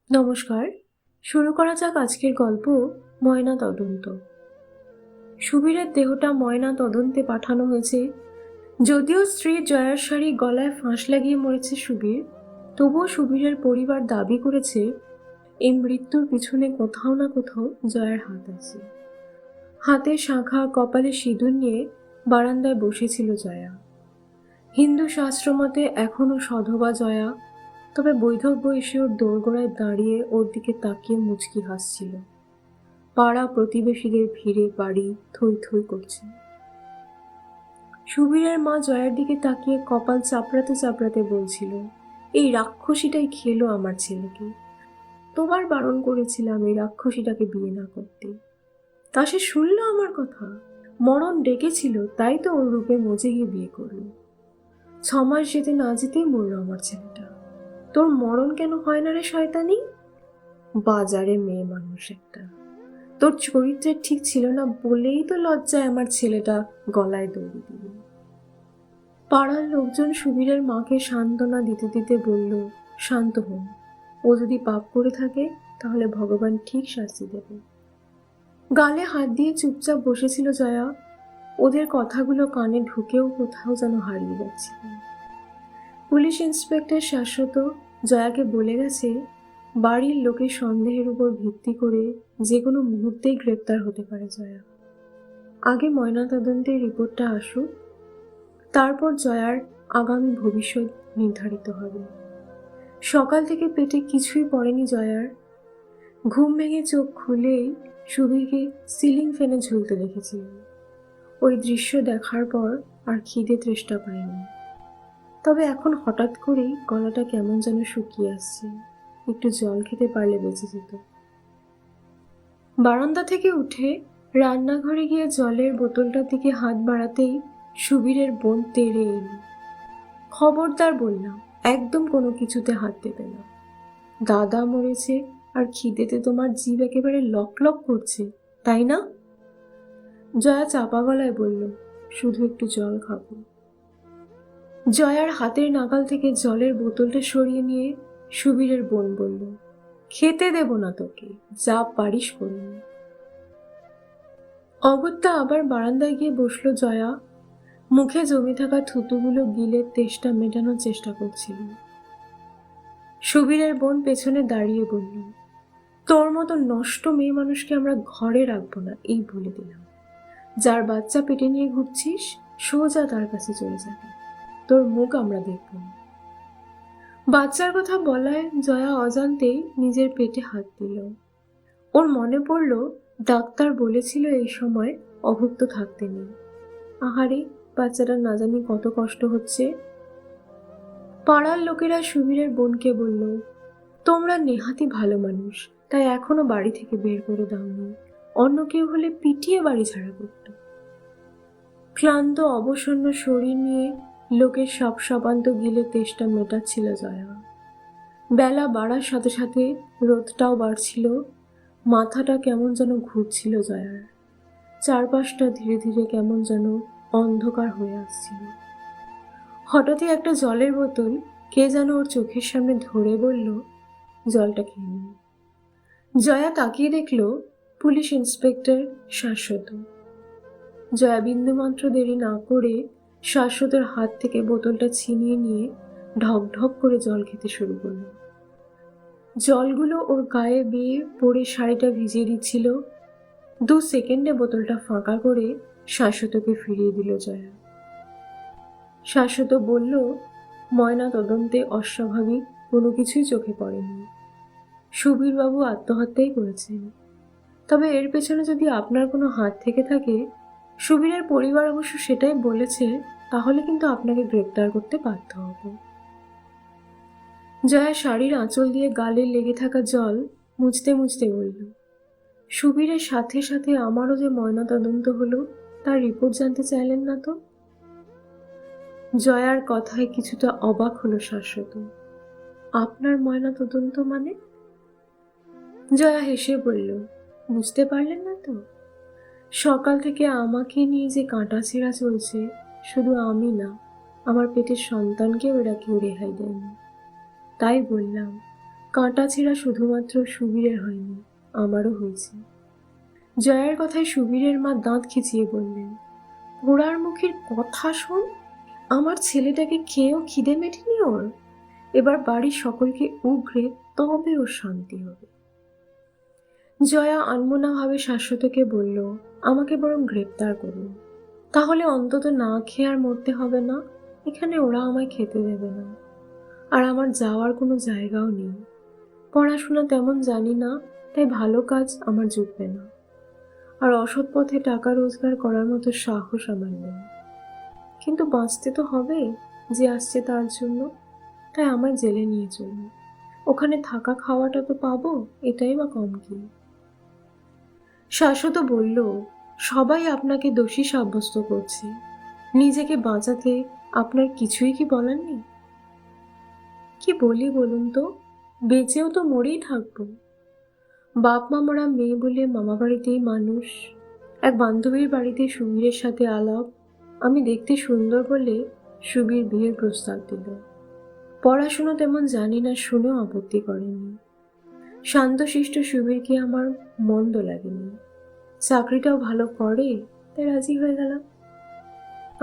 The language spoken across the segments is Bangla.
নমস্কার। শুরু করা যাক আজকের গল্প ময়না তদন্ত। সুবীরের দেহটা ময়না তদন্তে পাঠানো হয়েছে। যদিও স্ত্রী জয়ার শাড়ি গলায় ফাঁস লাগিয়ে মরেছে সুবীর, তবুও সুবীরের পরিবার দাবি করেছে এই মৃত্যুর পিছনে কোথাও না কোথাও জয়ার হাত আছে। হাতে শাঁখা, কপালে সিঁদুর নিয়ে বারান্দায় বসেছিল জয়া। হিন্দু শাস্ত্র মতে এখনো সধবা জয়া, তবে বৈধব্য এসে ওর দোরগোড়ায় দাঁড়িয়ে ওর দিকে তাকিয়ে মুচকি হাসছিল। পাড়া প্রতিবেশীদের ভিড়ে বাড়ি থই থই করছে। সুবীরের মা জয়ার দিকে তাকিয়ে কপাল চাপড়াতে চাপড়াতে বলছিল, এই রাক্ষসীটাই খেলো আমার ছেলেকে। তোবার বারণ করেছিলাম এই রাক্ষসীটাকে বিয়ে না করতে, তা সে শুনলো আমার কথা? মরণ ডেকেছিল, তাই তো ওর রূপে মজে গিয়ে বিয়ে করলো। 6 মাস যেতে না যেতেই মরলো আমার ছেলেটা। তোর মরণ কেন হয় না রে শয়তানি? বাজারে মেয়ে মানুষ একটা। তোর চরিত্রের ঠিক ছিল না বলেই তো লজ্জায় আমার ছেলেটা গলায় দড়ি দিল। পাড়ার লোকজন সুবীরের মাকে সান্ত্বনা দিতে দিতে বলল, শান্ত হন, ও যদি পাপ করে থাকে তাহলে ভগবান ঠিক শাস্তি দেবে। গালে হাত দিয়ে চুপচাপ বসেছিল জয়া। ওদের কথাগুলো কানে ঢুকেও কোথাও যেন হারিয়ে যাচ্ছিল। পুলিশ ইন্সপেক্টর শাশ্বত জয়াকে বলে গেছে, বাড়ির লোকের সন্দেহের উপর ভিত্তি করে যে কোনো মুহূর্তেই গ্রেপ্তার হতে পারে জয়া। আগে ময়নাতদন্তের রিপোর্টটা আসুক, তারপর জয়ার আগামী ভবিষ্যৎ নির্ধারিত হবে। সকাল থেকে পেটে কিছুই পড়েনি জয়ার। ঘুম ভেঙে চোখ খুলেই সুবীরকে সিলিং ফ্যানে ঝুলতে দেখেছিল। ওই দৃশ্য দেখার পর আর খিদে তৃষ্ণা পায়নি। তবে এখন হঠাৎ করেই গলাটা কেমন যেন শুকিয়ে আসছে। একটু জল খেতে পারলে বেঁচে যেত। বারান্দা থেকে উঠে রান্নাঘরে গিয়ে জলের বোতলটার দিকে হাত বাড়াতেই সুবীরের বোন তেড়ে এলো। খবরদার বললাম, একদম কোনো কিছুতে হাত দেবে না। দাদা মরেছে আর খিদেতে তোমার জিভ একেবারে লক লক করছে, তাই না? জয়া চাপা গলায় বলল, শুধু একটু জল খাবো। জয়ার হাতের নাগাল থেকে জলের বোতলটা সরিয়ে নিয়ে সুবীরের বোন বলল, খেতে দেব না তোকে, যা পারিস করে নে। অগত্যা আবার বারান্দায় গিয়ে বসলো জয়া। মুখে জমে থাকা থুতুগুলো গিলে তেষ্টা মেটানোর চেষ্টা করছিল। সুবীরের বোন পেছনে দাঁড়িয়ে বলল, তোর মতো নষ্ট মেয়ে মানুষকে আমরা ঘরে রাখবো না, এই বলে দিলাম। যার বাচ্চা পেটে নিয়ে ঘুরছিস সোজা তার কাছে চলে যাবে, তোর মুখ আমরা দেখব না। বাচ্চার কথা বলায় জয়া অজান্তেই নিজের পেটে হাত দিল। ওর মনে পড়ল ডাক্তার বলেছিল এই সময় অভুক্ত থাকতে নেই। আহারে, বাচ্চাটার না জানি কত কষ্ট হচ্ছে। পাড়ার লোকেরা সুবীরের বোনকে বলল, তোমরা নেহাতি ভালো মানুষ, তাই এখনো বাড়ি থেকে বের করে দাওনি, অন্য কেউ হলে পিটিয়ে বাড়ি ছাড়া করত। ক্লান্ত অবসন্ন শরীর নিয়ে লোকের সব সবান্ত গিলে তেষ্টা মেটাচ্ছিল জয়া। বেলা বাড়ার সাথে সাথে রোদটাও বাড়ছিল। মাথাটা কেমন যেন ঘুরছিল জয়ার। চারপাশটা ধীরে ধীরে কেমন যেন অন্ধকার হয়ে আসছিল। হঠাৎই একটা জলের বোতল কে যেন ওর চোখের সামনে ধরে বলল, জলটা খেয়ে নিন। জয়া তাকিয়ে দেখল পুলিশ ইন্সপেক্টর শাশ্বত। জয়া বিন্দুমাত্র দেরি না করে শাশ্বতের হাত থেকে বোতলটা ছিনিয়ে নিয়ে ঢক ঢক করে জল খেতে শুরু করল। জলগুলো ওর গায়ে বেয়ে পড়ে শাড়িটা ভিজিয়ে দিচ্ছিল। 2 সেকেন্ডে বোতলটা ফাঁকা করে শাশ্বতকে ফিরিয়ে দিল জয়া। শাশ্বত বলল, ময়না তদন্তে অস্বাভাবিক কোনো কিছুই চোখে পড়েনি। সুবীরবাবু আত্মহত্যাই করেছেন। তবে এর পেছনে যদি আপনার কোনো হাত থেকে থাকে, সুবীরের পরিবার অবশ্য সেটাই বলেছে, তাহলে কিন্তু আপনাকে গ্রেপ্তার করতে বাধ্য হব। জয়া শাড়ির আঁচল দিয়ে গালে লেগে থাকা জল মুছতে মুছতে বলল, সুবীরের সাথে সাথে আমারও যে ময়না তদন্ত হলো তার রিপোর্ট জানতে চাইলেন না তো? জয়ার কথায় কিছুটা অবাক হলো শাশ্বত। আপনার ময়না তদন্ত মানে? জয়া হেসে বলল, বুঝতে পারলেন না তো? সকাল থেকে আমাকে নিয়ে যে কাঁটাছেঁড়া চলছে, শুধু আমি না, আমার পেটের সন্তানকেও এরা কেউ রেহাই দেয়নি। তাই বললাম, কাঁটা ছেঁড়া শুধুমাত্র সুবীরের হয়নি, আমারও হয়েছে। জয়ার কথায় সুবীরের মা দাঁত খিচিয়ে বললেন, পোড়ার মুখের কথা শোন, আমার ছেলেটাকে খেয়েও খিদে মেটেনি ওর। এবার বাড়ির সকলকে উগরে তবে ওর শান্তি হবে। জয়া আনমনাভাবে শাশ্বতকে বলল, আমাকে বরং গ্রেপ্তার করুন, তাহলে অন্তত না খেয়ে আর মরতে হবে না। এখানে ওরা আমায় খেতে দেবে না, আর আমার যাওয়ার কোনো জায়গাও নেই। পড়াশোনা তেমন জানি না, তাই ভালো কাজ আমার জুটবে না, আর অসৎ পথে টাকা রোজগার করার মতো সাহস আমার নেই। কিন্তু বাঁচতে তো হবে, যে আসছে তার জন্য, তাই আমায় জেলে নিয়ে চলুন। ওখানে থাকা খাওয়াটা তো পাবো, এটাই বা কম কি। শাশ্বত বলল, সবাই আপনাকে দোষী সাব্যস্ত করছে, নিজেকে বাঁচাতে আপনার কিছুই কি বলার নেই? কি বলি বলুন তো, বেঁচেও তো মরেই থাকবো। বাপ মা মরা মেয়ে বলে মামা বাড়িতেই মানুষ। এক বান্ধবীর বাড়িতে সুবীরের সাথে আলাপ, আমি দেখতে সুন্দর বলে সুবীর বিয়ের প্রস্তাব দিল। পড়াশুনো তেমন জানি না শুনেও আপত্তি করেনি। শান্তশিষ্ট সুবীরকে আমার মন্দ লাগেনি, চাকরিটাও ভালো করে, তাই রাজি হয়ে গেলাম।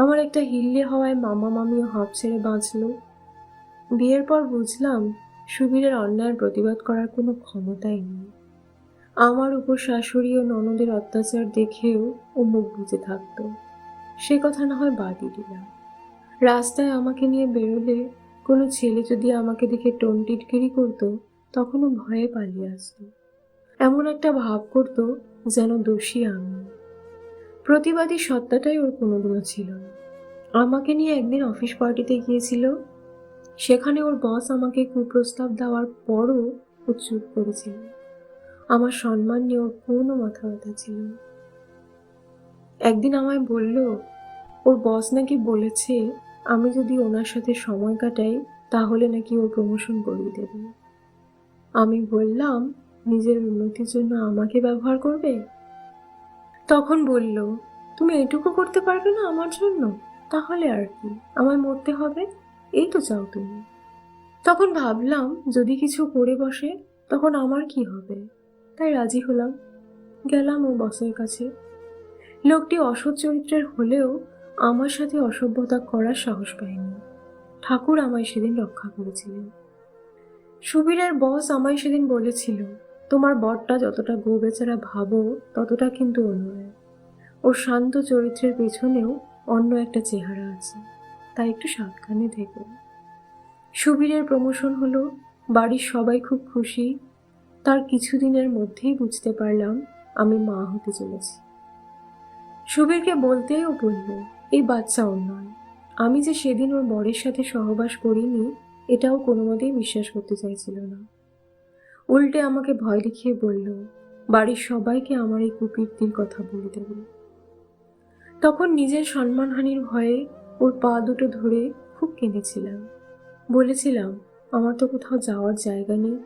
আমার একটা হিল্লে হওয়ায় মামা মামিও হাঁপ ছেড়ে বাঁচল। বিয়ের পর বুঝলাম সুবীরের অন্যায়ের প্রতিবাদ করার কোনো ক্ষমতাই নেই। আমার উপর শাশুড়ি ও ননদের অত্যাচার দেখেও ও মুখ বুজে থাকতো, সে কথা না হয় বাদই দিলাম। রাস্তায় আমাকে নিয়ে বেরোলে কোনো ছেলে যদি আমাকে দেখে টোন টিটকিরি করতো, তখনও ভয়ে পালিয়ে আসতো। এমন একটা ভাব করতো যেন দোষী আমি। প্রতিবাদী সত্তাটাই ওর কোনোদিনও ছিল না। আমাকে নিয়ে একদিন অফিস পার্টিতে গিয়েছিল, সেখানে ওর বস আমাকে কুপ্রস্তাব দেওয়ার পরও ও চুপ করেছিল। আমার সম্মান নিয়ে ওর কোনো মাথা ব্যথা ছিল না। একদিন আমায় বলল, ওর বস নাকি বলেছে আমি যদি ওনার সাথে সময় কাটাই তাহলে নাকি ওর প্রমোশন করিয়ে দেবে। আমি বললাম, নিজের উন্নতির জন্য আমাকে ব্যবহার করবে? তখন বলল, তুমি এটুকু করতে পারবে না আমার জন্য? তাহলে আর কি, আমায় মরতে হবে, এই তো চাও তুমি। তখন ভাবলাম, যদি কিছু করে বসে তখন আমার কি হবে, তাই রাজি হলাম। গেলাম ওর বসের কাছে। লোকটি অসৎ চরিত্রের হলেও আমার সাথে অসভ্যতা করার সাহস পায়নি। ঠাকুর আমায় সেদিন রক্ষা করেছিলেন। সুবীরের বস আমায় সেদিন বলেছিল, তোমার বরটা যতটা গো বেচারা ভাবো ততটা কিন্তু ও নয়। ওর শান্ত চরিত্রের পেছনেও অন্য একটা চেহারা আছে, তাই একটু সাবধানে থেকো। সুবীরের প্রমোশন হলো, বাড়ির সবাই খুব খুশি। তার কিছুদিনের মধ্যেই বুঝতে পারলাম আমি মা হতে চলেছি। সুবীরকে বলতেই ও বলল, এই বাচ্চা ওর নয়। আমি যে সেদিন ওর বরের সাথে সহবাস করিনি এটাও কোনো মতেই বিশ্বাস করতে চাইছিল না। উল্টে আমাকে ভয় দেখিয়ে বলল, বাড়ির সবাইকে আমার এই কুকীর্তির কথা বলে দেবে। তখন নিজের সম্মানহানির ভয়ে ওর পা দুটো ধরে খুব কেঁদেছিলাম। বলেছিলাম, আমার তো কোথাও যাওয়ার জায়গা নেই।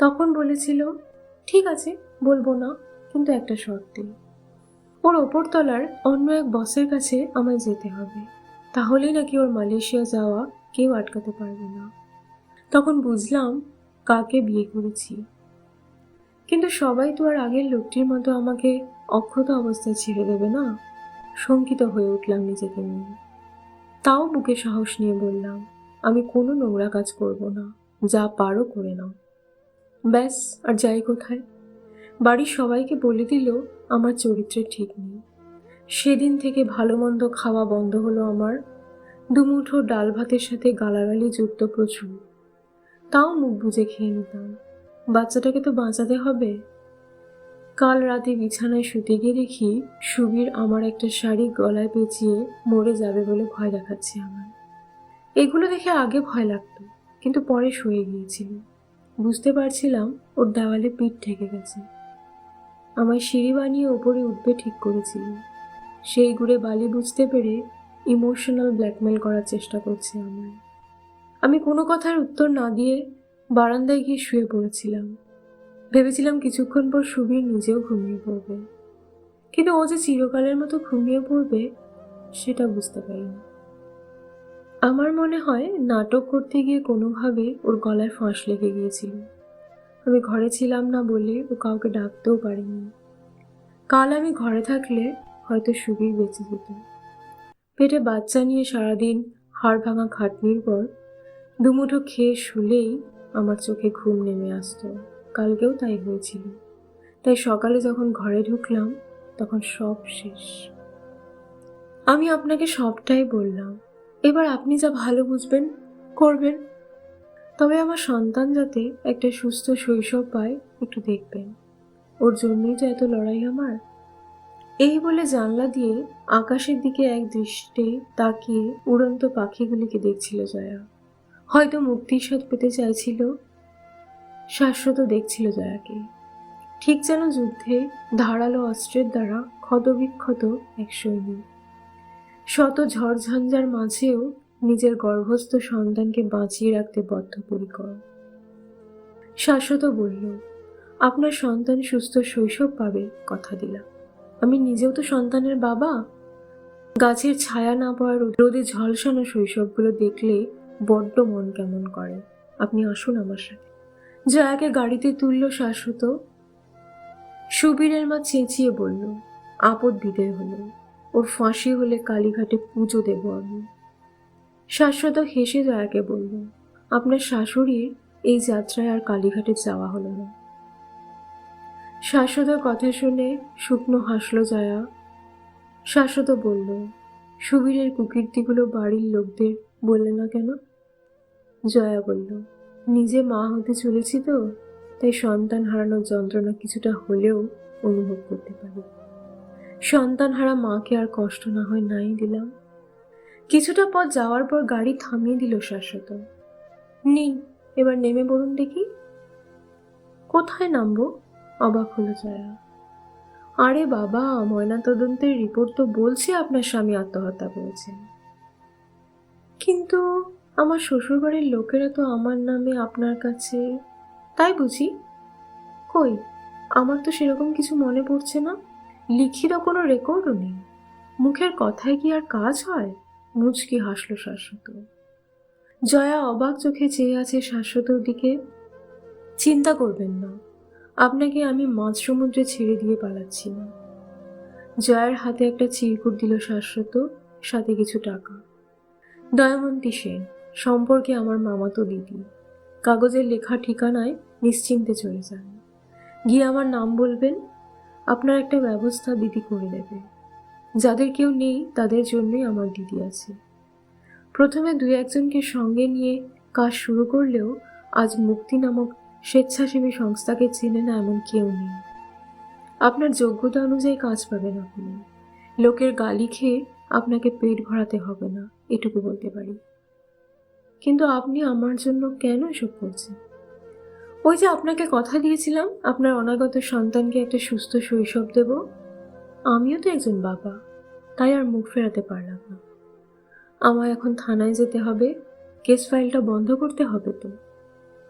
তখন বলেছিল, ঠিক আছে বলবো না, কিন্তু একটা শর্তে। ওর ওপরতলার অন্য এক বসের কাছে আমায় যেতে হবে, তাহলেই নাকি ওর মালয়েশিয়া যাওয়া কেউ আটকাতে পারবে না। তখন বুঝলাম কাকে বিয়ে করেছি। কিন্তু সবাই তো আর আগের লোকটির মতো আমাকে অক্ষত অবস্থায় ছেড়ে দেবে না। শঙ্কিত হয়ে উঠলাম নিজেকে নিয়ে। তাও বুকে সাহস নিয়ে বললাম, আমি কোনো নোংরা কাজ করব না, যা পারো করে নাও। ব্যাস, আর যাই কোথায়। বাড়ির সবাইকে বলে দিল আমার চরিত্রে ঠিক নেই। সেদিন থেকে ভালো মন্দ খাওয়া বন্ধ হলো আমার। দুমুঠো ডাল ভাতের সাথে গালাগালি যুক্ত প্রচুর, তাও মুখ বুজে খেয়ে নিতাম। বাচ্চাটাকে তো বাঁচাতে হবে। কাল রাতে বিছানায় শুতে গিয়ে দেখি সুবীর আমার একটা শাড়ি গলায় পেঁচিয়ে মরে যাবে বলে ভয় দেখাচ্ছে আমার। এগুলো দেখে আগে ভয় লাগতো, কিন্তু পরে সয়ে গিয়েছিল। বুঝতে পারছিলাম ওর দেওয়ালে পিঠ ঠেকে গেছে। আমায় সিঁড়ি বানিয়ে ওপরে উঠবে ঠিক করেছিল। সেই ঘুরে বালি বুঝতে পেরে ইমোশনাল ব্ল্যাকমেল করার চেষ্টা করছে আমায়। আমি কোনো কথার উত্তর না দিয়ে বারান্দায় গিয়ে শুয়ে পড়েছিলাম। ভেবেছিলাম কিছুক্ষণ পর সুবীর নিজেও ঘুমিয়ে পড়বে, কিন্তু ও যে চিরকালের মতো ঘুমিয়ে পড়বে সেটা বুঝতে পারিনি। আমার মনে হয় নাটক করতে গিয়ে কোনোভাবে ওর গলায় ফাঁস লেগে গিয়েছিল। আমি ঘরে ছিলাম না বলে ও কাউকে ডাকতেও পারেনি। কাল আমি ঘরে থাকলে হয়তো সুবীর বেঁচে যেত। পেটে বাচ্চা নিয়ে সারাদিন হাড় ভাঙা খাটনির পর দুমুঠো খেয়ে শুলেই আমার চোখে ঘুম নেমে আসতো। কালকেও তাই হয়েছিল। তাই সকালে যখন ঘরে ঢুকলাম তখন সব শেষ। আমি আপনাকে সবটাই বললাম, এবার আপনি যা ভালো বুঝবেন করবেন। তবে আমার সন্তান যাতে একটা সুস্থ শৈশব পায় একটু দেখবেন। ওর জন্যই তো এত লড়াই আমার। এই বলে জানলা দিয়ে আকাশের দিকে এক দৃষ্টে তাকিয়ে উড়ন্ত পাখিগুলিকে দেখছিল জয়া। হয়তো মুক্তির স্বাদ পেতে চাইছিল। শাশ্বত দেখছিল জয়াকে, ঠিক যেন যুদ্ধে ধারালো অস্ত্রের দ্বারা ক্ষতবিক্ষত এক সৈনিক, শত ঝড়ঝঞ্ঝার মাঝেও নিজের গর্ভস্থ সন্তানকে বাঁচিয়ে রাখতে বদ্ধপরিকর। শাশ্বত বলল, আপনার সন্তান সুস্থ শৈশব পাবে, কথা দিলাম। আমি নিজেও তো সন্তানের বাবা। গাছের ছায়া না পাওয়ার রোদে ঝলসানো শৈশবগুলো দেখলে বড্ড মন কেমন করে। আপনি আসুন আমার সাথে। জয়াকে গাড়িতে তুলল শাশ্বত। সুবীরের মা চেঁচিয়ে বলল, আপদ বিদেয় হলো, ওর ফাঁসি হলে কালীঘাটে পুজো দেব আমি। শাশ্বত হেসে জয়াকে বলল, আপনার শাশুড়ির এই যাত্রায় আর কালীঘাটে যাওয়া হলো না। শাশ্বতের কথা শুনে শুকনো হাসল জয়া। শাশ্বত বলল, সুবীরের কুকীর্তিগুলো বাড়ির লোকদের বললে না কেন? জয়া বলল, নিজে মা হতে চলেছি তো, তাই সন্তান হারানোর যন্ত্রণা কিছুটা হলেও অনুভব করতে পারি। সন্তান হারা মাকে আর কষ্ট না হয় নাই দিলাম। কিছুটা পথ যাওয়ার পর গাড়ি থামিয়ে দিল শাশ্বত। নিন, এবার নেমে পড়ুন দেখি। কোথায় নামবো? অবাক হলো জয়া। আরে বাবা, ময়নাতদন্তের রিপোর্ট তো বলছে আপনার স্বামী আত্মহত্যা করেছেন। কিন্তু আমার শ্বশুরবাড়ির লোকেরা তো আমার নামে আপনার কাছে, তাই বুঝি? কই, আমার তো সেরকম কিছু মনে পড়ছে না। লিখিত কোনো রেকর্ডও নেই। মুখের কথায় কি আর কাজ হয়? মুচকি হাসল শাশ্বত। জয়া অবাক চোখে চেয়ে আছে শাশ্বতর দিকে। চিন্তা করবেন না, আপনাকে আমি মাঝ সমুদ্রে ছেড়ে দিয়ে পালাচ্ছি না। জয়ার হাতে একটা চিরকুট দিল শাশ্বত, সাথে কিছু টাকা। দয়ামন্তী সেন, সম্পর্কে আমার মামাতো দিদি। কাগজের লেখা ঠিকানায় নিশ্চিন্তে চলে যান। গিয়ে আমার নাম বলবেন, আপনার একটা ব্যবস্থা দিদি করে দেবে। যাদের কেউ নেই তাদের জন্যই আমার দিদি আছে। প্রথমে 2-1জনকে সঙ্গে নিয়ে কাজ শুরু করলেও আজ মুক্তি নামক স্বেচ্ছাসেবী সংস্থাকে চেনে না এমন কেউ নেই। আপনার যোগ্যতা অনুযায়ী কাজ পাবেন আপনি। লোকের গালি খেয়ে আপনাকে পেট ভরাতে হবে না, এটুকু বলতে পারি। কিন্তু আপনি আমার জন্য কেন এসব করছেন? ওই যে আপনাকে কথা দিয়েছিলাম আপনার অনাগত সন্তানকে একটা সুস্থ শৈশব দেব। আমিও তো একজন বাবা, তাই আর মুখ ফেরাতে পারলাম না। আমায় এখন থানায় যেতে হবে, কেস ফাইলটা বন্ধ করতে হবে তো।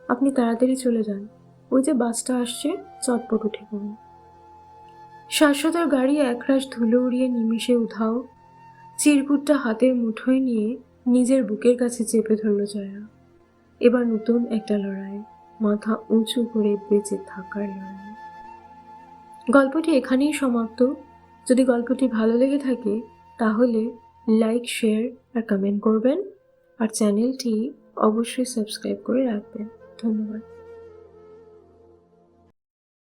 আপনি তাড়াতাড়ি চলে যান, ওই যে বাসটা আসছে, চটপট উঠে পড়ুন। শাশ্বতর গাড়ি একরাশ ধুলো উড়িয়ে নিমিষে উধাও। চিরকুটটা হাতের মুঠোয় নিয়ে নিজের বুকের কাছে চেপে ধরল জয়া। এবার নতুন একটা লড়াই, মাথা উঁচু করে বেঁচে থাকার লড়াই। গল্পটি এখানেই সমাপ্ত। যদি গল্পটি ভালো লেগে থাকে তাহলে লাইক, শেয়ার আর কমেন্ট করবেন, আর চ্যানেলটি অবশ্যই সাবস্ক্রাইব করে রাখবেন। ধন্যবাদ।